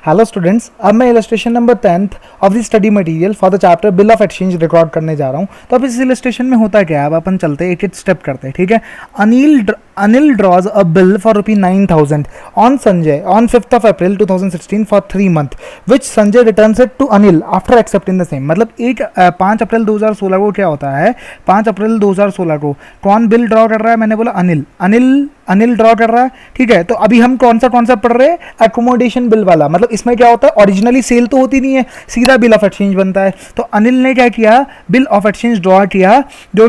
Hello students, अब मैं illustration number 10th of the study material for the chapter bill of exchange record करने जा रहा हूँ। तो अब इस इलस्ट्रेशन में होता क्या है, अब अपन चलते हैं, एक स्टेप करते हैं। ठीक है। Anil draws a bill for ₹9,000 on Sanjay on 5th of April 2016 for 3 months which Sanjay returns it to Anil after accepting the same. मतलब 5 अप्रैल 2016 को क्या होता है, 5 अप्रैल 2016 को कौन बिल ड्रॉ कर रहा है? मैंने बोला अनिल ड्रॉ कर रहा है। ठीक है। तो अभी हम कौन सा पढ़ रहे हैं? अकोमोडेशन बिल वाला। मतलब इसमें क्या होता है, ओरिजिनली सेल तो होती नहीं है, सीधा बिल ऑफ एक्सचेंज बनता है। तो अनिल ने क्या किया, बिल ऑफ एक्सचेंज ड्रॉ किया, जो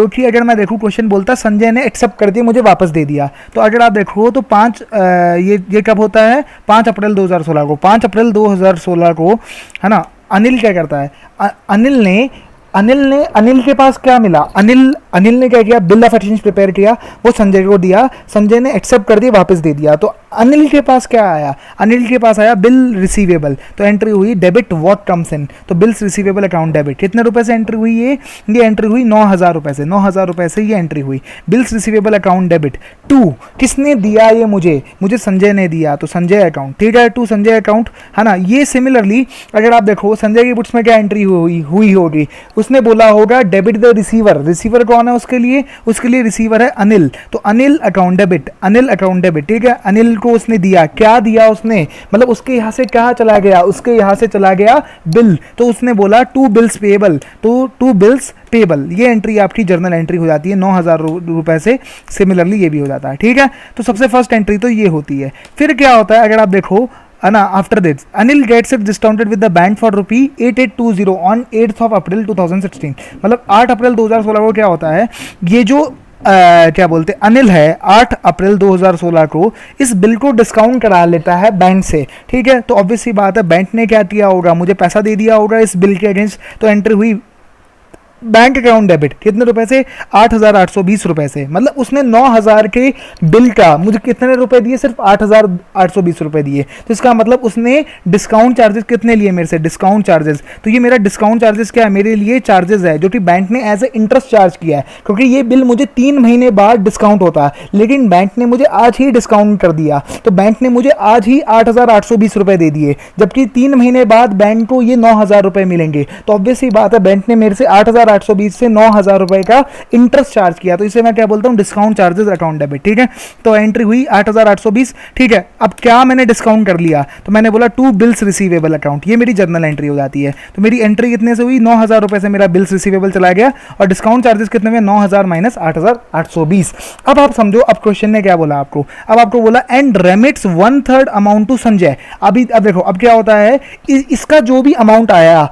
कि अगर मैं देखूँ क्वेश्चन बोलता संजय ने एक्सेप्ट कर दिया, मुझे वापस दे दिया। तो अगर आप देखो तो ये कब होता है, 5 अप्रैल 2016 को। 5 अप्रैल 2016 को, है ना, अनिल क्या करता है, अनिल के पास क्या मिला, अनिल ने क्या किया, बिल ऑफ एक्सचेंज प्रिपेयर किया, वो संजय को दिया, संजय ने एक्सेप्ट कर दिया, वापस दे दिया। तो अनिल के पास क्या आया, अनिल के पास आया बिल रिसीवेबल। तो एंट्री हुई डेबिट व्हाट कम्स इन, तो बिल्स रिसीवेबल अकाउंट डेबिट। कितने रुपए से एंट्री हुई? ये एंट्री हुई 9,000 रुपए से। 9,000 रुपए से ये एंट्री हुई। Bills receivable account debit to, किसने दिया ये? मुझे संजय ने दिया, तो संजय अकाउंट। ठीक है, टू संजय अकाउंट, है ना। ये सिमिलरली अगर आप देखो संजय की बुक्स में क्या एंट्री हुई होगी, उसने बोला होगा डेबिट द रिसीवर। रिसीवर कौन है उसके लिए रिसीवर है अनिल। तो अनिल अकाउंट डेबिट। ठीक है। अनिल को उसने दिया, क्या दिया उसने, मतलब उसके यहां से क्या चला गया, उसके यहां से चला गया बिल। तो उसने बोला टू बिल्स पेएबल, तो टू बिल्स पेएबल। ये एंट्री आपकी जर्नल एंट्री हो जाती है 9,000 रुपए से। सिमिलरली ये भी हो जाता है। ठीक है। तो सबसे फर्स्ट एंट्री तो ये होती है। फिर क्या होता है, अगर आप देखो, है ना, after this Anil gets it discounted with the bank for ₹8820 on 8th of April 2016। मतलब 8 अप्रैल 2016 को क्या होता है, ये जो क्या बोलते हैं अनिल है, 8 अप्रैल 2016 को इस बिल को डिस्काउंट करा लेता है बैंक से। ठीक है। तो ऑब्वियस सी बात है, बैंक ने क्या किया होगा, मुझे पैसा दे दिया होगा इस बिल के अगेंस्ट। तो एंट्री हुई बैंक अकाउंट डेबिट। कितने रुपए से? 8,820 रुपए से। मतलब उसने 9,000 के बिल का मुझे कितने रुपए दिए? सिर्फ 8,820 रुपए दिए। तो इसका मतलब उसने डिस्काउंट चार्जेस कितने लिए मेरे से? Discount charges. तो ये मेरा डिस्काउंट चार्जेस क्या है, मेरे लिए चार्जेस है जो कि बैंक ने एज ए इंटरेस्ट चार्ज किया है, क्योंकि ये बिल मुझे 3 महीने बाद डिस्काउंट होता है, लेकिन बैंक ने मुझे आज ही डिस्काउंट कर दिया। तो बैंक ने मुझे आज ही 8,820 रुपए दे दिए, जबकि 3 महीने बाद बैंक को ये 9,000 रुपए मिलेंगे। तो ऑब्वियस ही बात है, बैंक ने मेरे से 8,820 से 9,000 रुपए का इंटरेस्ट चार्ज किया। तो इसे मैं क्या बोलता हूं, डिस्काउंट चार्जेस अकाउंट डेबिट। ठीक है। तो एंट्री हुई 8,820। ठीक है। अब क्या मैंने डिस्काउंट कर लिया, तो मैंने बोला टू बिल्स रिसीवेबल अकाउंट। ये मेरी जर्नल एंट्री हो जाती है। तो मेरी एंट्री कितने से हुई? 9,000 रुपए से मेरा बिल्स रिसीवेबल चला गया, और डिस्काउंट चार्जेस कितने में? 9,000 माइनस 8,820। अब आप समझो, अब क्वेश्चन ने क्या बोला आपको, अब आपको बोला and remits 1/3 amount to Sanjay. अब देखो, अब क्या होता है, इसका जो भी अमाउंट आया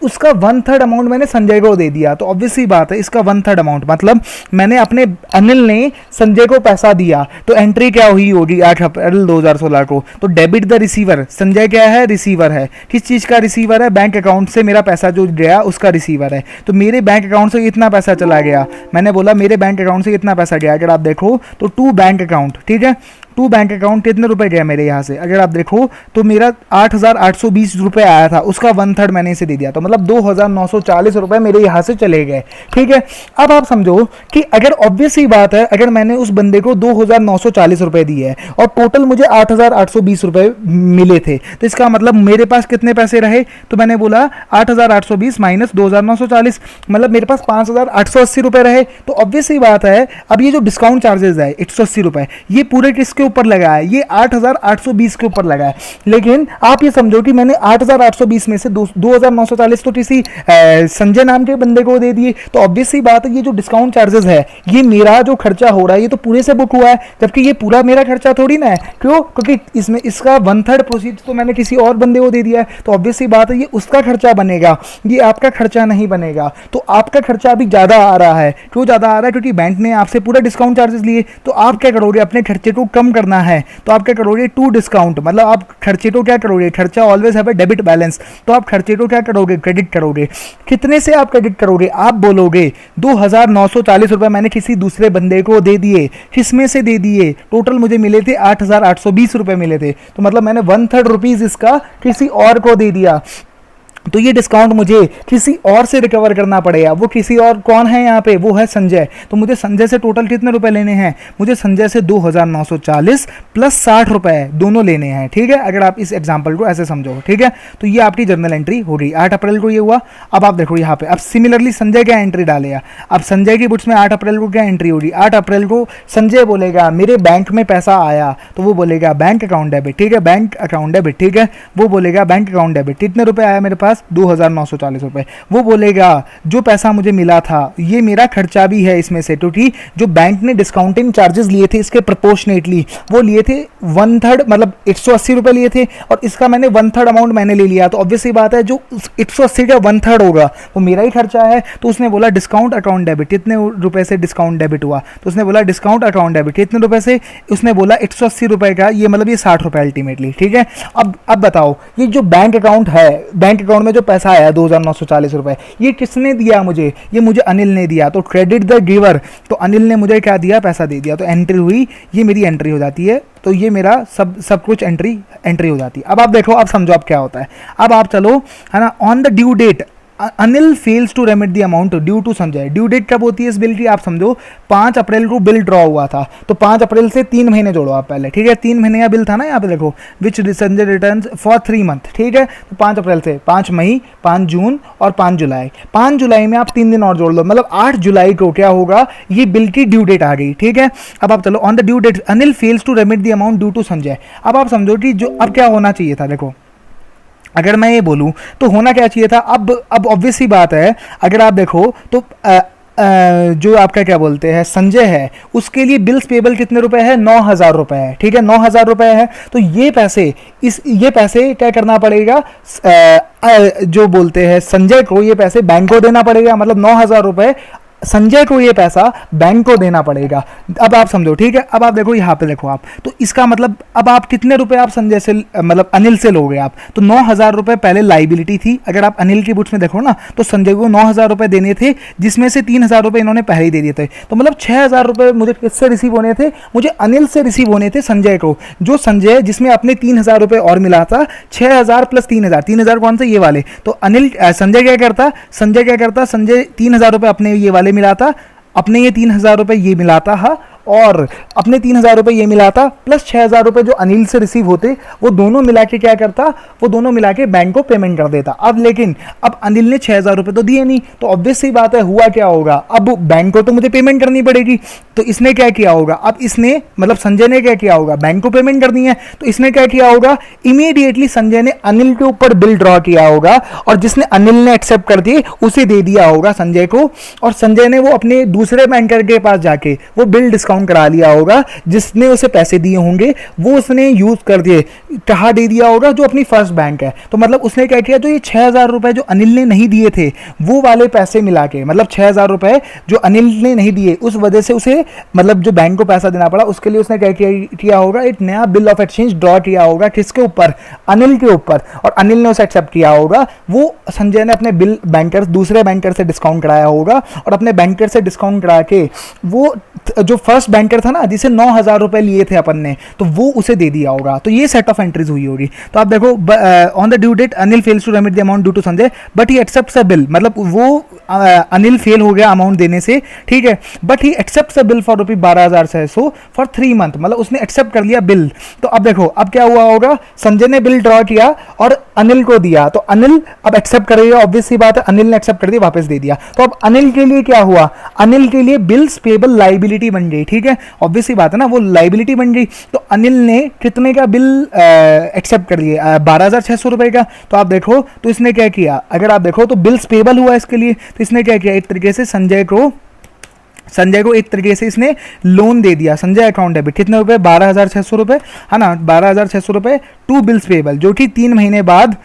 उसका 1/3 अमाउंट मैंने संजय को दे दिया। तो ऑब्वियसली बात है, इसका 1/3 अमाउंट मतलब मैंने अपने अनिल ने संजय को पैसा दिया। तो एंट्री क्या हुई होगी 8 अप्रैल 2016 को, तो डेबिट द रिसीवर। संजय क्या है? रिसीवर है। किस चीज का रिसीवर है? बैंक अकाउंट से मेरा पैसा जो गया उसका रिसीवर है। तो मेरे बैंक अकाउंट से इतना पैसा चला गया, मैंने बोला मेरे बैंक अकाउंट से इतना पैसा गया। अगर आप देखो तो टू बैंक अकाउंट। ठीक है। टू बैंक अकाउंट कितने रुपए गया मेरे यहाँ से, अगर आप देखो तो मेरा 8,820 रुपए आया था, उसका 1/3 मैंने इसे दे दिया। तो मतलब 2,940 रुपए मेरे यहाँ से चले गए। ठीक है। अब आप समझो कि अगर ऑब्वियस ही बात है, अगर मैंने उस बंदे को 2,940 रुपए दिए है और टोटल मुझे 8,820 रुपए मिले थे, तो इसका मतलब मेरे पास कितने पैसे रहे? तो मैंने बोला 8,820 माइनस 2,940, मतलब मेरे पास 5,880 रुपए रहे। तो ऑब्वियस ही बात है, अब ये जो डिस्काउंट चार्जेस है 180 रुपए, ये पूरे किसके ऊपर लगा है? ये 8,820 के ऊपर लगा है। लेकिन आप ये समझो कि मैंने 8,820 में से 2,940 तो किसी संजय नाम के बंदे को दे दिए। तो ऑब्वियस सी बात है, ये जो डिस्काउंट चार्जेस है, ये मेरा जो खर्चा हो रहा है, ये तो पूरे से बुक हुआ है, जबकि ये पूरा मेरा खर्चा थोड़ी ना है। क्यों? क्योंकि इसमें इसका 1/3 प्रोसीड तो मैंने किसी और बंदे को दे दिया है। तो ऑब्वियस सी बात है, ये उसका खर्चा बनेगा, ये आपका खर्चा नहीं बनेगा। तो आपका खर्चा अभी ज्यादा आ रहा है। क्यों ज्यादा आ रहा है? क्योंकि बैंक ने आपसे पूरा डिस्काउंट चार्जेस लिए। तो आप क्या करोगे, अपने खर्चे को कम करना है, तो आप क्या करोगे? टू डिस्काउंट, मतलब आप खर्चे को क्या करोगे, खर्चा always have a debit balance, तो आप खर्चे को क्या करोगे? क्रेडिट करोगे। कितने से आप क्रेडिट करोगे? आप बोलोगे 2,940 रुपए मैंने किसी दूसरे बंदे को दे दिए। किसमें से दे दिए? टोटल मुझे मिले थे 8,820 रुपए मिले थे, तो मतलब मैंने 1/3 रुपीज इसका किसी और को दे दिया। तो ये डिस्काउंट मुझे किसी और से रिकवर करना पड़ेगा। वो किसी और कौन है यहाँ पे, वो है संजय। तो मुझे संजय से टोटल कितने रुपए लेने हैं, मुझे संजय से 2940 प्लस 60 रुपए दोनों लेने हैं, ठीक है, अगर आप इस एग्जाम्पल को ऐसे समझो, ठीक है। तो ये आपकी जर्नल एंट्री हो गई, 8 अप्रैल को ये हुआ। अब आप देखो यहाँ पे, अब सिमिलरली संजय क्या एंट्री डालेगा, अब संजय की बुक्स में 8 अप्रैल को क्या एंट्री होगी, 8 अप्रैल को संजय बोलेगा मेरे बैंक में पैसा आया, तो वो बोलेगा बैंक अकाउंट डेबिट, ठीक है, बैंक अकाउंट डेबिट, ठीक है। वो बोलेगा बैंक अकाउंट डेबिट, कितने रुपए आया मेरे पास, 2940 रुपए। वो बोलेगा जो पैसा मुझे मिला था ये मेरा खर्चा भी है इसमें से, क्योंकि जो बैंक ने डिस्काउंटिंग चार्जेस लिए थे इसके प्रोपोर्शनेटली वो लिए थे 1/3, मतलब 180 रुपए लिए थे, और इसका मैंने 1/3 अमाउंट मैंने ले लिया। तो ऑब्वियसली बात है जो 180 का 1/3 होगा वो मेरा ही खर्चा है। तो उसने बोला डिस्काउंट अकाउंट डेबिट, कितने रुपए से डिस्काउंट डेबिट हुआ, तो उसने बोला डिस्काउंट अकाउंट डेबिट कितने रुपए से, उसने बोला 180 रुपए का, ये मतलब ये 60 रुपए अल्टीमेटली, ठीक है। अब बताओ ये जो बैंक अकाउंट है, बैंक अकाउंट में जो पैसा आया 2940 रुपए, ये किसने दिया मुझे, ये मुझे अनिल ने दिया। तो क्रेडिट द गिवर, तो अनिल ने मुझे क्या दिया, पैसा दे दिया। तो एंट्री हुई, ये मेरी एंट्री हो जाती है। तो ये मेरा सब कुछ एंट्री हो जाती है। अब आप देखो, अब समझो अब क्या होता है। अब आप चलो, है ना, on the due date Anil fails to remit the amount due to Sanjay. Due date कब होती है इस बिल की, आप समझो 5 अप्रैल को बिल ड्रॉ हुआ था, तो 5 अप्रैल से 3 महीने जोड़ो आप पहले, ठीक है, 3 महीने का बिल था ना यहाँ पे देखो, विच संजय रिटर्न्स फॉर 3 मंथ, ठीक है। तो 5 अप्रैल से 5 मई, 5 जून और 5 जुलाई, 5 जुलाई में आप 3 दिन और जोड़ लो, मतलब 8 जुलाई को क्या होगा, ये बिल की ड्यू डेट आ गई, ठीक है। अब आप चलो, on the due date Anil fails to remit the amount due to Sanjay. अब आप समझो कि जो अब क्या होना चाहिए था, देखो अगर मैं ये बोलूं तो होना क्या चाहिए था। अब ऑब्वियस ही बात है, अगर आप देखो तो जो आपका क्या बोलते हैं संजय है, उसके लिए बिल्स पेबल कितने रुपए है, 9000 रुपए है, ठीक है, 9000 रुपए है। तो ये पैसे क्या करना पड़ेगा, जो बोलते हैं संजय को ये पैसे बैंक को देना पड़ेगा, मतलब 9000 रुपए संजय को ये पैसा बैंक को देना पड़ेगा। अब आप समझो, ठीक है। अब आप देखो यहाँ पे देखो आप, तो इसका मतलब अब आप कितने रुपए आप संजय से मतलब अनिल से लोगे आप, तो 9000 रुपए पहले लाइबिलिटी थी। अगर आप अनिल की बुक्स में देखो ना, तो संजय को 9000 रुपए देने थे, जिसमें से 3000 रुपए इन्होंने पहले ही दे दिए थे। तो मतलब 6000 रुपए मुझे किससे रिसीव होने थे, मुझे अनिल से रिसीव होने थे संजय को। जो संजय जिसमें अपने 3000 रुपए और मिला था, 6000 प्लस 3000 कौन से, ये वाले। तो अनिल संजय क्या करता, संजय 3000 रुपए अपने ये वाले मिलाता, अपने ये 3000 रुपए ये मिलाता है, और अपने 3000 रुपए ये मिलाता प्लस 6000 रुपए जो अनिल से रिसीव होते, वो दोनों मिला के क्या करता, वो दोनों मिला के बैंक को पेमेंट कर देता। अब लेकिन अब अनिल ने 6000 रुपए तो दिए नहीं, तो ऑब्वियस सी बात है हुआ क्या होगा, अब बैंक को तो मुझे पेमेंट करनी पड़ेगी। तो इसने क्या किया होगा, अब इसने मतलब संजय ने क्या किया होगा, बैंक को पेमेंट करनी है, तो इसने क्या किया होगा, इमीडिएटली संजय ने अनिल के ऊपर बिल ड्रॉ किया होगा, और जिसने अनिल ने एक्सेप्ट कर दिए उसे दे दिया होगा संजय को, और संजय ने वो अपने दूसरे बैंकर के पास जाके वो बिल डिस्काउंट करा लिया होगा, जिसने उसे पैसे दिए होंगे वो उसने यूज कर दिए, कहाँ दे दिया होगा, जो अपनी फर्स्ट बैंक है। तो मतलब उसने क्या किया, जो ये 6000 रुपए जो अनिल ने नहीं दिए थे, वो वाले पैसे मिला के, मतलब 6000 रुपए जो अनिल ने नहीं दिए, उस वजह से उसे मतलब जो बैंक को पैसा देना पड़ा, उसके लिए उसने क्या किया होगा, एक नया बिल ऑफ एक्सचेंज ड्रॉ किया होगा, किसके ऊपर, अनिल के ऊपर, और अनिल ने उसे एक्सेप्ट किया होगा। वो संजय ने अपने बिल बैंकर दूसरे बैंकर से डिस्काउंट कराया होगा, और अपने बैंकर से डिस्काउंट करा के वो जो फर्स्ट बैंकर था ना, जिसे 9000 रुपए लिए थे अपन ने, तो वो उसे दे दिया होगा। तो ये सेट ऑफ एंट्रीज हुई होगी। तो आप देखो, on the due date Anil fails to remit the amount due to Sanjay but he accepts a bill, मतलब वो अनिल फेल हो गया अमाउंट देने से, ठीक है, but he accepts a bill for rupee 12600 for 3 month, मतलब उसने एक्सेप्ट कर लिया बिल। तो अब देखो अब क्या हुआ होगा, संजय ने बिल ड्रॉ किया और अनिल को दिया, तो अनिल अब एक्सेप्ट करेगा, ऑब्वियस सी बात है, अनिल ने एक्सेप्ट कर दिया, वापस दे दिया। तो अब अनिल के लिए क्या हुआ, अनिल के लिए बिल्स पेबल लाइबिलिटी बन गई, ठीक है, ऑब्वियस सी बात है ना, वो लाइबिलिटी बन गई। तो अनिल ने कितने का बिल एक्सेप्ट कर लिया, 12600 रुपए का। तो आप देखो, तो इसने क्या किया, अगर आप देखो तो बिल्स पेबल हुआ इसके लिए, तो इसने क्या किया, एक तरीके से संजय को एक तरीके से इसने लोन दे दिया, संजय अकाउंट डेबिट कितने रुपए, 12600 रुपए, है ना, 12600 रुपए टू बिल्स पेबल, जो कि 3 महीने बाद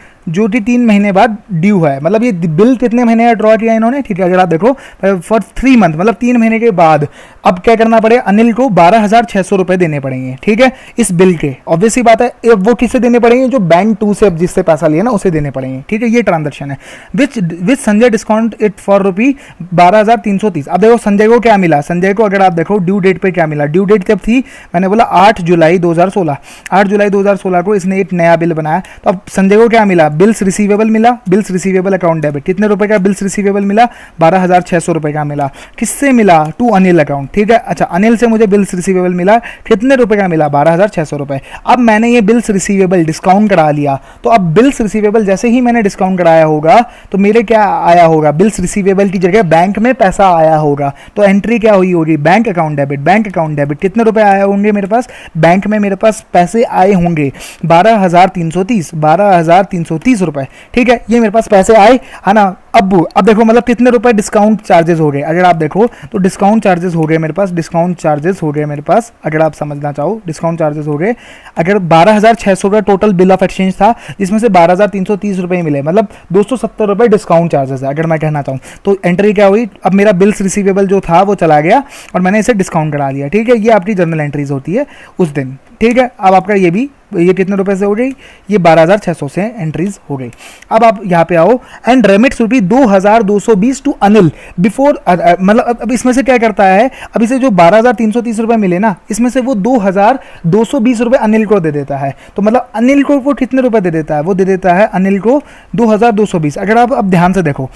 ड्यू है। मतलब ये बिल कितने महीने का ड्रॉ किया इन्होंने, ठीक है, अगर आप देखो फॉर 3 मंथ, मतलब 3 महीने के बाद अब क्या करना पड़ेगा, अनिल को 12600 रुपए देने पड़ेंगे, ठीक है, इस बिल के। ऑब्वियसली बात है वो किससे देने पड़ेंगे, जो बैंक 2 से जिससे पैसा लिया ना उसे देने पड़ेंगे, ठीक है, ये ट्रांजेक्शन है। विच संजय डिस्काउंट इट फॉर रुपी 12330। अब देखो संजय को क्या मिला, संजय को अगर आप देखो ड्यू डेट पे क्या मिला, ड्यू डेट कब थी, मैंने बोला 8 जुलाई 2016 को इसने एक नया बिल बनाया। तो अब संजय को क्या मिला, बिल्स रिसीवेबल मिला, बिल्स रिसीवेबल अकाउंट डेबिट, कितने रुपए का बिल्स रिसीवेबल मिला, 12,600 रुपए का मिला। किससे मिला, टू अनिल अकाउंट, ठीक है। अच्छा, अनिल से मुझे बिल्स रिसीवेबल मिला, कितने रुपए का मिला, 12,600 रुपए। अब मैंने ये बिल्स रिसीवेबल डिस्काउंट करा लिया, तो अब बिल्स रिसीवेबल जैसे ही मैंने डिस्काउंट कराया होगा तो मेरे क्या आया होगा, बिल्स रिसीवेबल की जगह बैंक में पैसा आया होगा, तो एंट्री क्या हुई होगी, bank account debit, bank account debit. कितने रुपए आए होंगे मेरे पास, बैंक में मेरे पास पैसे आए होंगे 12,330 रुपए, ठीक है। ये मेरे पास पैसे आए, है ना। अब देखो मतलब कितने रुपए डिस्काउंट चार्जेस हो गए, अगर आप देखो तो डिस्काउंट चार्जेस हो गए मेरे पास, डिस्काउंट चार्जेस हो गए मेरे पास, अगर आप समझना चाहो डिस्काउंट चार्जेस हो गए। अगर 12,600 का टोटल बिल ऑफ एक्सचेंज था, जिसमें से 12,330 रुपए ही मिले, मतलब 270 रुपए डिस्काउंट चार्जेस है अगर मैं कहना चाहूँ तो। एंट्री क्या हुई, अब मेरा बिल्स रिसीवेबल जो था वो चला गया और मैंने इसे डिस्काउंट करा लिया, ठीक है। ये आपकी जर्नल एंट्रीज होती है उस दिन, ठीक है। अब आपका ये कितने रुपए से हो गई, ये 12,600 से एंट्रीज हो गई। अब आप यहाँ पे आओ, and remits rupee 2,220 to Anil before, मतलब अब इसमें से क्या करता है, अब इसे जो 12,330 रुपए मिले ना, इसमें से वो 2,220 रुपए अनिल को दे देता है। तो मतलब अनिल को वो कितने रुपए दे देता है, वो दे देता है अनिल को 2,220। अगर आप अब ध्यान से देखो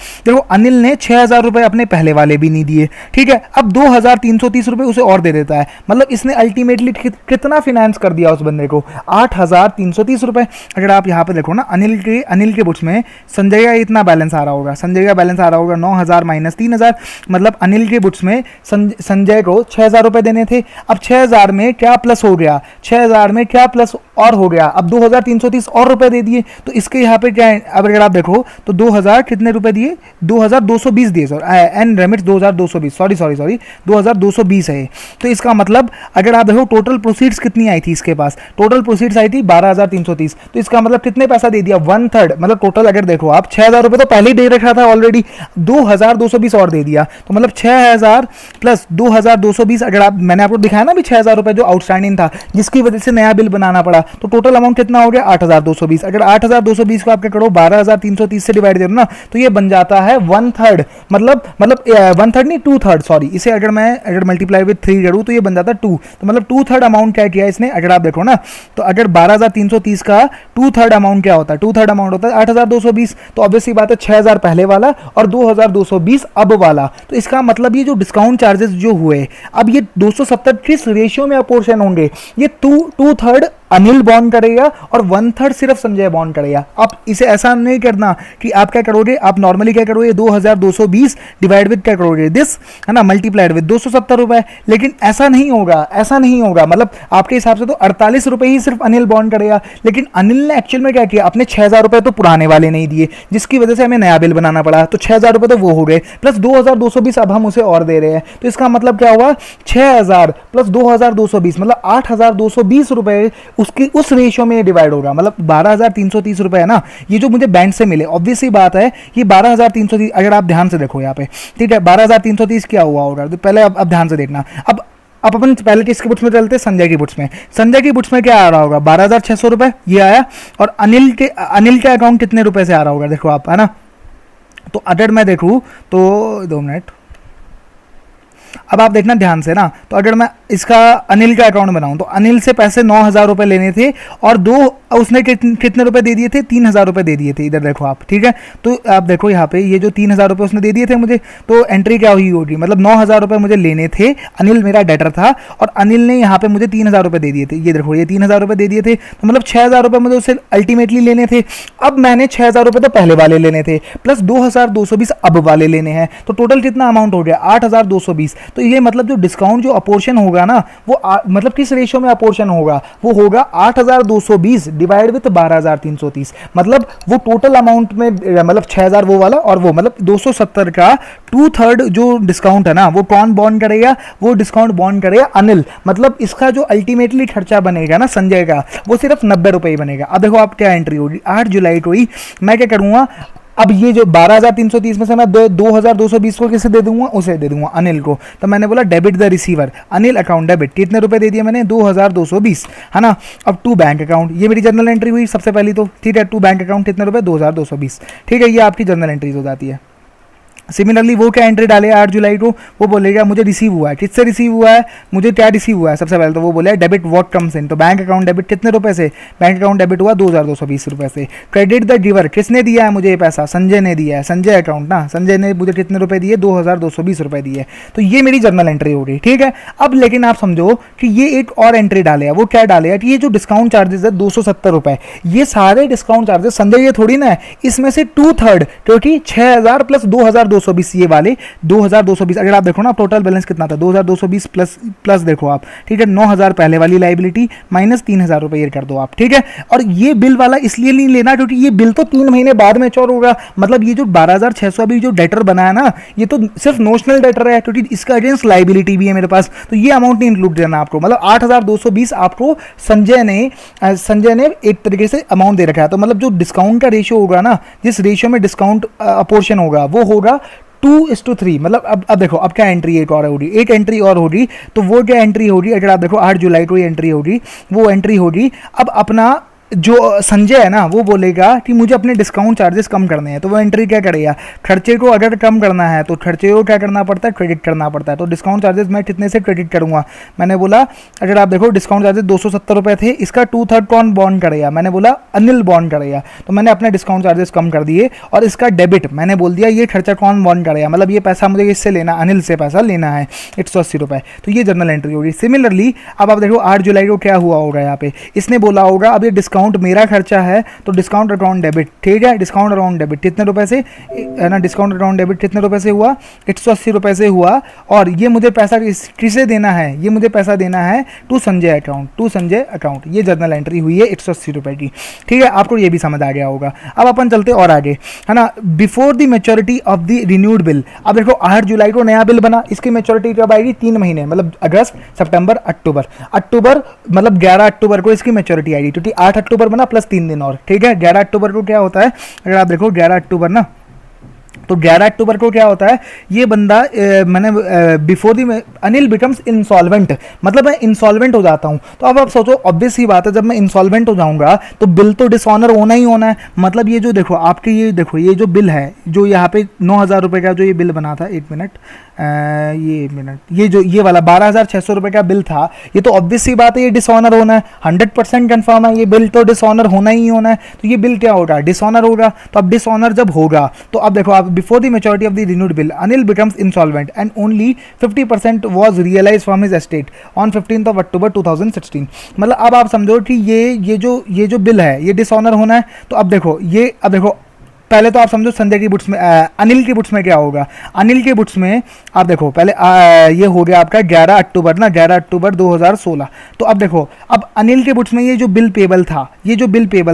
अनिल ने 6,000 रुपए अपने पहले वाले भी नहीं दिए, ठीक है। अब 2,330 रुपए उसे और दे देता है, मतलब इसने अल्टीमेटली कितना फाइनेंस कर दिया उस बंदे को, 8,330 रुपए। अगर आप यहाँ पे देखो ना, अनिल के बुक्स में संजय का इतना बैलेंस आ रहा होगा, संजय का बैलेंस आ रहा होगा 9,000 माइनस 3,000, मतलब अनिल के बुक्स में संजय को 6,000 रुपए देने थे। अब 6,000 में क्या प्लस हो गया, 6,000 में क्या प्लस और हो गया, अब 2,330 और रुपए दे दिए। तो इसके यहाँ पे क्या है, अब अगर आप देखो तो 2,000 कितने रुपए दिए, 2,220 दिए, एंड रेमिट्स 2,220, सॉरी 2,220 है। तो इसका मतलब अगर आप देखो टोटल प्रोसीड्स कितनी आई थी इसके पास, टोटल प्रोसीड्स आई थी 12,330। तो इसका मतलब कितने पैसा दे दिया, 1/3, मतलब टोटल अगर देखो आप 6,000 रुपए तो पहले ही दे रखा था ऑलरेडी, 2,220 और दे दिया। तो मतलब 6,000 प्लस 2,220, अगर आप, मैंने आपको दिखाया ना भी 6,000 रुपए जो आउटस्टैंडिंग था जिसकी वजह से नया बिल बनाना पड़ा, तो टोटल अमाउंट कितना हो गया 8,220। अगर 8,220 को आप क्या करो 12,330 से डिवाइड करो ना, तो ये बन जाता है 1/3, मतलब 1/3 नहीं 2/3, सॉरी। इसे अगर मल्टीप्लाई विद 3 करूँ तो ये बन जाता है 2, तो मतलब 2/3 अमाउंट क्या किया इसने, अगर आप देखो ना तो अगर 12,330 का 2/3 अमाउंट क्या होता है, 2/3 अमाउंट होता है 8,220। तो ऑब्वियसली बात है 6,000 पहले वाला और 2,220 अब वाला। तो इसका मतलब ये जो डिस्काउंट चार्जेस जो हुए, अब ये 270 किस रेशियो में अपोर्शन होंगे, ये 2/3 अनिल बॉन्ड करेगा और 1/3 सिर्फ संजय बॉन्ड करेगा। आप इसे ऐसा नहीं करना कि आप क्या करोगे, आप नॉर्मली क्या करोगे 2,220 डिवाइड विद क्या करोगे दिस, है ना, मल्टीप्लाइड विद 270 रुपए। लेकिन ऐसा नहीं होगा, ऐसा नहीं होगा, मतलब आपके हिसाब से तो 48 रुपए ही सिर्फ अनिल बॉन्ड करेगा। लेकिन अनिल ने एक्चुअल में क्या किया, अपने 6,000 रुपए तो पुराने वाले नहीं दिए, जिसकी वजह से हमें नया बिल बनाना पड़ा। तो 6,000 रुपए तो वो हो गए, प्लस 2,220 अब हम उसे और दे रहे हैं। तो इसका मतलब क्या हुआ, 6,000 प्लस 2,220 मतलब 8,220 रुपए उसकी उस रेशियो में डिवाइड होगा। मतलब 12,330 रुपए है ना, ये जो मुझे बैंक से मिले, ऑब्वियस ही बात है ये 12,330, अगर आप ध्यान से देखो यहाँ पे, ठीक है, 12,330 क्या हुआ होगा, तो पहले अब ध्यान से देखना। अब अपन पहले किसके बुक्स में चलते हैं, संजय की बुक्स में। संजय की बुक्स में क्या आ रहा होगा, 12,600 रुपए ये आया, और अनिल के अकाउंट कितने रुपए से आ रहा होगा, देखो आप, है ना। तो अगर मैं देखूँ तो 2 मिनट, अब आप देखना ध्यान से ना, तो अगर मैं इसका अनिल का अकाउंट बनाऊं तो अनिल से पैसे 9,000 रुपए लेने थे और उसने कितने रुपए दे दिए थे, 3,000 रुपए दे दिए थे, इधर देखो आप, ठीक है। तो आप देखो यहाँ पे ये जो 3,000 रुपए उसने दे दिए थे मुझे, तो एंट्री क्या हुई होगी, मतलब 9,000 रुपए मुझे लेने थे, अनिल मेरा डेटर था और अनिल ने यहाँ पे मुझे 3,000 रुपए दे दिए थे, ये देखो ये 3,000 रुपए दे दिए थे, तो मतलब 6,000 रुपए मुझे उससे अल्टीमेटली लेने थे। अब मैंने 6,000 रुपए तो पहले वाले लेने थे, प्लस 2,220 अब वाले लेने हैं, तो टोटल कितना अमाउंट हो गया 8,220। तो ये मतलब जो डिस्काउंट जो अपोर्शन होगा ना, वो मतलब किस रेशियो में अपोर्शन होगा, वो होगा 8,220 डिवाइड विद 12,330, मतलब वो टोटल अमाउंट में, मतलब 6,000 वो वाला और वो, मतलब 270 का 2/3 जो डिस्काउंट है ना, वो कौन बॉन्ड करेगा, वो डिस्काउंट बॉन्ड करेगा अनिल। मतलब इसका जो अल्टीमेटली खर्चा बनेगा ना संजय का, वो सिर्फ 90 रुपए ही बनेगा। अब देखो आप क्या एंट्री होगी, 8 जुलाई को ही मैं क्या करूंगा, अब ये जो 12,330 में से मैं 2,220 को किसे दे दूंगा, उसे दे दूंगा अनिल को। तो मैंने बोला debit the receiver, Anil account debit, कितने रुपए दे दिए मैंने 2,220, है ना। अब टू बैंक अकाउंट, ये मेरी जर्नल एंट्री हुई सबसे पहली, तो ठीक है, टू बैंक अकाउंट कितने रुपए 2,220, ठीक है, ये आपकी जर्नल एंट्रीज हो जाती है। सिमिलरली वो क्या एंट्री डालेगा 8 जुलाई को, वो बोलेगा मुझे रिसीव हुआ है, किससे रिसीव हुआ है, मुझे क्या रिसीव हुआ है, सबसे पहले तो वो बोलेगा डेबिट व्हाट कम्स इन, तो बैंक अकाउंट डेबिट कितने रुपए से, बैंक अकाउंट डेबिट हुआ 2220 रुपए से। क्रेडिट द गिवर, किसने दिया है मुझे ये पैसा, संजय ने दिया है, संजय अकाउंट ना, संजय ने मुझे कितने रुपए दिए, 2220 रुपए दिए। तो ये मेरी जर्नल एंट्री हो गई, ठीक है। अब लेकिन आप समझो कि ये एक और एंट्री डालेगा, वो क्या डालेगा कि ये जो डिस्काउंट चार्जेस है 270 रुपए, ये सारे डिस्काउंट चार्जेस संजय ये थोड़ी ना है, इसमें से 2/3 क्योंकि 6000 प्लस 2220 ये वाले 2220, अगर आप देखो ना टोटल बैलेंस कितना था 2220 प्लस प्लस देखो आप, ठीक है, 9000 पहले वाली लाइबिलिटी माइनस 3000 रुपए ये कर दो आप, ठीक है। और ये बिल वाला इसलिए नहीं लेना क्योंकि ये बिल तो 3 महीने बाद मैच्योर होगा, मतलब ये जो 12600 अभी जो डेटर बना है ना, ये तो सिर्फ नोशनल डेटर है क्योंकि इसका अगेंस्ट लाइबिलिटी भी है मेरे पास, तो ये अमाउंट नहीं इंक्लूड करना आपको, मतलब 8220 आपको संजय ने एक तरीके से अमाउंट दे रखा है। तो मतलब जो डिस्काउंट का रेशियो होगा ना, जिस रेशियो में डिस्काउंट अपोर्शन होगा वो होगा 2:3, मतलब अब देखो अब क्या एंट्री एक और होगी, एक एंट्री और होगी, तो वो क्या एंट्री होगी, अगर आप देखो 8 जुलाई को ये एंट्री होगी, वो एंट्री होगी अब अपना जो संजय है ना वो बोलेगा कि मुझे अपने डिस्काउंट चार्जेस कम करने हैं, तो वो एंट्री क्या करेगा, खर्चे को अगर कम करना है तो खर्चे को क्या करना पड़ता है, क्रेडिट करना पड़ता है। तो डिस्काउंट चार्जेस मैं कितने से क्रेडिट करूंगा, मैंने बोला अगर आप देखो डिस्काउंट चार्जेस 270 रुपये थे, इसका 2/3 कौन बॉन्ड करेगा, मैंने बोला अनिल बॉन्ड करेगा, तो मैंने अपने डिस्काउंट चार्जेस कम कर दिए। और इसका डेबिट मैंने बोल दिया ये खर्चा कौन बॉन्ड करेगा, मतलब ये पैसा मुझे इससे लेना, अनिल से पैसा लेना है 180 रुपये, तो ये जर्नल एंट्री होगी। सिमिलरली अब आप देखो 8 जुलाई को क्या हुआ होगा, यहाँ पे इसने बोला होगा अब ये डिस्काउंट मेरा खर्चा है तो डिस्काउंट अकाउंट डेबिट, ठीक है, डिस्काउंट अकाउंट डेबिट कितने रुपए से है ना, डिस्काउंट अकाउंट डेबिट कितने रुपए से हुआ, 180 रुपए से हुआ। और ये मुझे पैसा किसे देना है, ये मुझे पैसा देना है to Sanjay account, to Sanjay account, ये जर्नल एंट्री हुई है 180 रुपए की, ठीक है। आपको ये भी समझ आ गया होगा। अब अपन चलते और आगे, है ना, before the maturity of the renewed bill. अब देखो 8 जुलाई को नया बिल बना, इसकी मेच्योरिटी कब आएगी, 3 महीने, मतलब अगस्त सितंबर अक्टूबर मतलब 11 अक्टूबर को इसकी मेच्योरिटी आएगी, क्योंकि 8 अक्टूबर बना प्लस 3 दिन और, ठीक है। 11 अक्टूबर को क्या होता है, अगर आप देखो 11 अक्टूबर ना, तो 11 अक्टूबर को क्या होता है, ये बंदा मैंने before the Anil becomes insolvent, मतलब मैं इंसॉल्वेंट हो जाता हूं। तो अब आप सोचो ऑब्वियस ही बात है, जब मैं इंसॉल्वेंट हो जाऊंगा तो बिल तो डिसऑनर होना ही होना है। मतलब ये जो देखो आपके ये देखो ये जो बिल है, जो यहाँ पे 9000 रुपये का जो ये बिल बना था, ये जो ये वाला 12600 रुपये का बिल था, ये तो ऑब्वियस ही बात है ये डिसऑनर होना है, 100% कंफर्म है, ये बिल तो डिसऑनर होना ही होना है। तो ये बिल क्या होगा, डिसऑनर होगा। तो अब डिसऑनर जब होगा तो अब देखो आप before the maturity of the renewed bill Anil becomes insolvent and only 50% was realised from his estate on 15 October 2016। मतलब अब आप समझो कि ये जो बिल है ये डिसऑनर होना है। तो अब देखो पहले तो आप समझो संजय की बुक्स में अनिल की बुक्स में क्या होगा, अनिल की बुक्स में आप देखो पहले ये हो गया आपका 11 अक्टूबर ना, 11 अक्टूबर 2016। तो अब देखो अब अनिल के बुक्स में ये जो बिल पेबल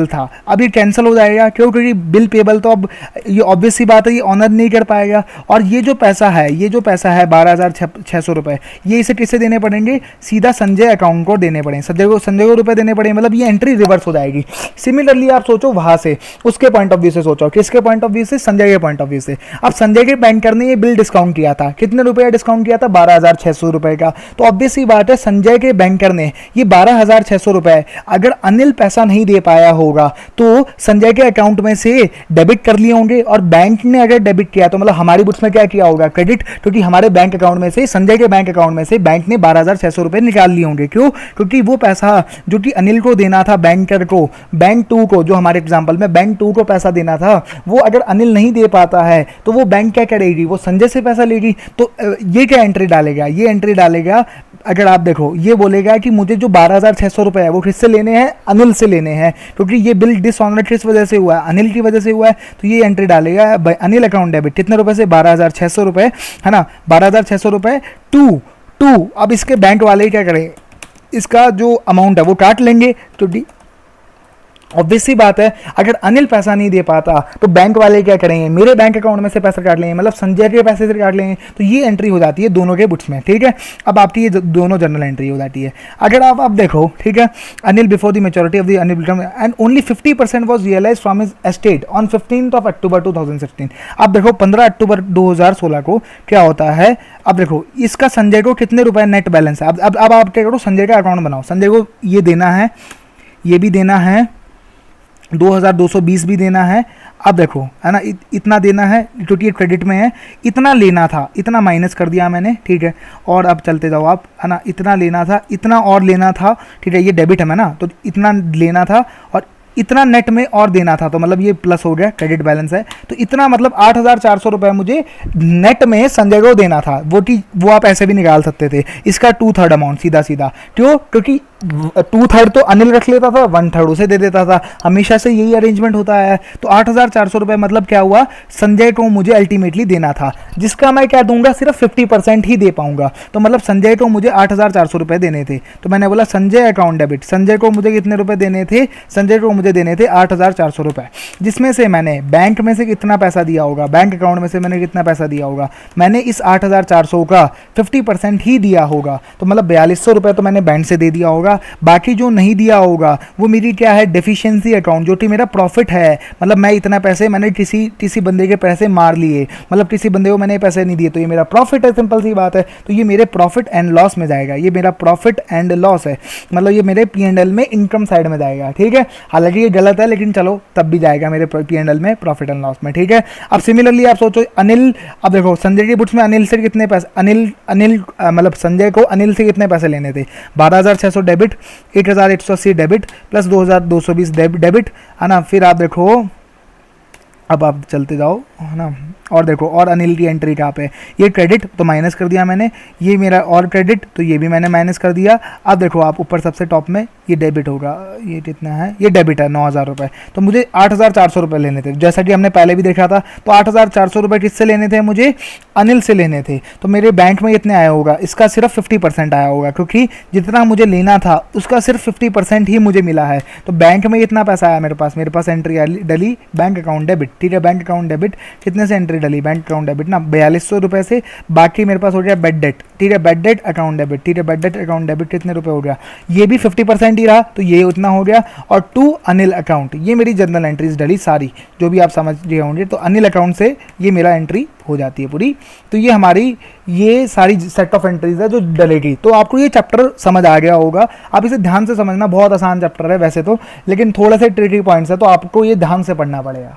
था अब ये कैंसिल हो जाएगा, क्यों, क्योंकि बिल पेबल तो अब ये ऑब्वियस सी बात है ये ऑनर नहीं कर पाएगा। और ये जो पैसा है 12600 रुपये, ये इसे किससे देने पड़ेंगे, सीधा संजय अकाउंट को देने पड़ेंगे, संजय को रुपये देने पड़ेंगे, मतलब ये एंट्री रिवर्स हो जाएगी। सिमिलरली आप सोचो वहां से उसके पॉइंट ऑफ व्यू से सोचो, किसके पॉइंट ऑफ व्यू से, संजय के पॉइंट ऑफ व्यू से। अब संजय के बैंकर ने ये बिल डिस्काउंट किया था, कितने रुपए डिस्काउंट किया था, 12600 रुपए का। तो ऑब्वियस सी बात है संजय के बैंकर ने ये 12600 रुपए अगर अनिल पैसा नहीं दे पाया होगा तो संजय के अकाउंट में से डेबिट कर लिए होंगे, और बैंक ने अगर डेबिट किया तो मतलब हमारी बुक्स में क्या किया होगा, क्रेडिट, क्योंकि हमारे बैंक अकाउंट में से, संजय के बैंक अकाउंट में से बैंक ने 12600 रुपए निकाल लिए होंगे। क्यों, क्योंकि वो पैसा जो कि अनिल को देना था बैंकर को, बैंक 2 को, जो हमारे एग्जाम्पल में बैंक 2 को पैसा देना था, वो अगर अनिल नहीं दे पाता है तो वो बैंक क्या करेगी, वो संजय से पैसा लेगी। तो ये क्या एंट्री डालेगा, ये एंट्री डालेगा, अगर आप देखो ये बोलेगा कि मुझे जो 12600 रुपए है वो किससे लेने हैं, अनिल से लेने हैं, क्योंकि ये बिल डिसऑनर किस वजह से हुआ है, अनिल की वजह से हुआ है। तो ये एंट्री डालेगा अनिल अकाउंट डेबिट, कितने रुपए से, 12600 रुपए, है ना, 12600 रुपए टू। अब इसके बैंक वाले क्या करें, इसका जो अमाउंट है वो काट लेंगे, तो ऑब्वियस सी बात है अगर अनिल पैसा नहीं दे पाता तो बैंक वाले क्या करेंगे, मेरे बैंक अकाउंट में से पैसा काट लेंगे, मतलब संजय के पैसे से काट लेंगे। तो ये एंट्री हो जाती है दोनों के बुक्स में, ठीक है। अब आपकी ये दोनों जर्नल एंट्री हो जाती है। अगर आप देखो, ठीक है, Anil before the maturity of the Anil and only 50% was realised from his estate on 15 October 2016। अब देखो 15 अक्टूबर 2016 को क्या होता है, अब देखो इसका संजय को कितने रुपए नेट बैलेंस है। अब आप क्या करो, संजय का अकाउंट बनाओ, संजय को ये देना है, ये भी देना है, 2220 भी देना है। अब देखो है ना, इतना देना है क्योंकि ये क्रेडिट में है, इतना लेना था, इतना माइनस कर दिया मैंने, ठीक है। और अब चलते जाओ आप, है ना, इतना लेना था, इतना और लेना था, ठीक है, ये डेबिट है ना, तो इतना लेना था और इतना नेट में और देना था, तो मतलब ये प्लस हो गया, क्रेडिट बैलेंस है। तो इतना मतलब 8,400 रुपये मुझे नेट में संजय को देना था। वो आप ऐसे भी निकाल सकते थे, इसका 2/3 अमाउंट सीधा सीधा। क्यों? क्योंकि 2/3 तो अनिल रख लेता था, 1/3 उसे दे देता था, हमेशा से यही अरेंजमेंट होता है। तो 8,400 रुपये मतलब क्या हुआ, संजय को मुझे अल्टीमेटली देना था, जिसका मैं क्या दूंगा, सिर्फ 50% ही दे पाऊंगा। तो मतलब संजय को मुझे 8,400 रुपये देने थे, तो मैंने बोला संजय अकाउंट डेबिट। संजय को मुझे कितने रुपए देने थे? संजय को मुझे देने थे 8,400 रुपये, जिसमें से मैंने बैंक में से कितना पैसा दिया होगा, बैंक अकाउंट में से मैंने कितना पैसा दिया होगा, मैंने इस 8,400 का 50% ही दिया होगा। तो मतलब 4200 रुपये तो मैंने बैंक से दे दिया होगा। बाकी जो नहीं दिया होगा वो मेरी क्या है, डेफिशिएंसी अकाउंट, जो कि मेरा प्रॉफिट है। मतलब मैं इतना पैसे मैंने किसी बंदे के पैसे मार लिए, मतलब किसी बंदे को मैंने पैसे नहीं दिए, तो ये मेरा प्रॉफिट है, सिंपल सी बात है। तो ये मेरे प्रॉफिट एंड लॉस में जाएगा, ये मेरा प्रॉफिट एंड लॉस है, मतलब ये मेरे P&L में इनकम साइड में जाएगा, ठीक है। हालांकि ये गलत है, लेकिन चलो तब भी जाएगा मेरे P&L में, प्रॉफिट एंड लॉस में, ठीक है। अब सिमिलरली आप सोचो अनिल, अब देखो संजय की बुक्स में अनिल से कितने पैसे, अनिल मतलब संजय को अनिल से कितने पैसे लेने थे, 12,600 डेबिट, 8,180 डेबिट प्लस 2,220 डेबिट, है ना। फिर आप देखो, अब आप चलते जाओ, है ना, और देखो और अनिल की एंट्री कहाँ पे, ये क्रेडिट तो माइनस कर दिया मैंने, ये मेरा और क्रेडिट तो ये भी मैंने माइनस कर दिया। अब देखो आप ऊपर सबसे टॉप में ये डेबिट होगा, ये कितना है, ये डेबिट है 9,000 रुपये। तो मुझे 8,400 रुपये लेने थे, जैसा कि हमने पहले भी देखा था। तो 8,400 रुपये किससे लेने थे, मुझे अनिल से लेने थे। तो मेरे बैंक में इतने आया होगा, इसका सिर्फ 50% आया होगा, क्योंकि जितना मुझे लेना था उसका सिर्फ 50% ही मुझे मिला है। तो बैंक में इतना पैसा आया मेरे पास एंट्री डली बैंक अकाउंट डेबिट, ठीक है। बैंक अकाउंट डेबिट कितने से एंट्री डली, बैंक अकाउंट डेबिट ना 4,200 रुपये से। बाकी मेरे पास हो गया बेड डेट, ठीक है, बेड डेट अकाउंट डेबिट, ठीक है, बेड डेट अकाउंट डेबिट कितने रुपए हो गया, ये भी 50% ही रहा, तो ये उतना हो गया। और 2 अनिल अकाउंट, ये मेरी जनरल एंट्रीज डली सारी, जो भी आप समझ रहे होंगे। तो अनिल अकाउंट से ये मेरा एंट्री हो जाती है पूरी। तो ये हमारी ये सारी सेट ऑफ एंट्रीज है जो डलेगी। तो आपको ये चैप्टर समझ आ गया होगा, आप इसे ध्यान से समझना, बहुत आसान चैप्टर है वैसे तो, लेकिन थोड़े से ट्रिकी पॉइंट्स है, तो आपको ये ध्यान से पढ़ना पड़ेगा।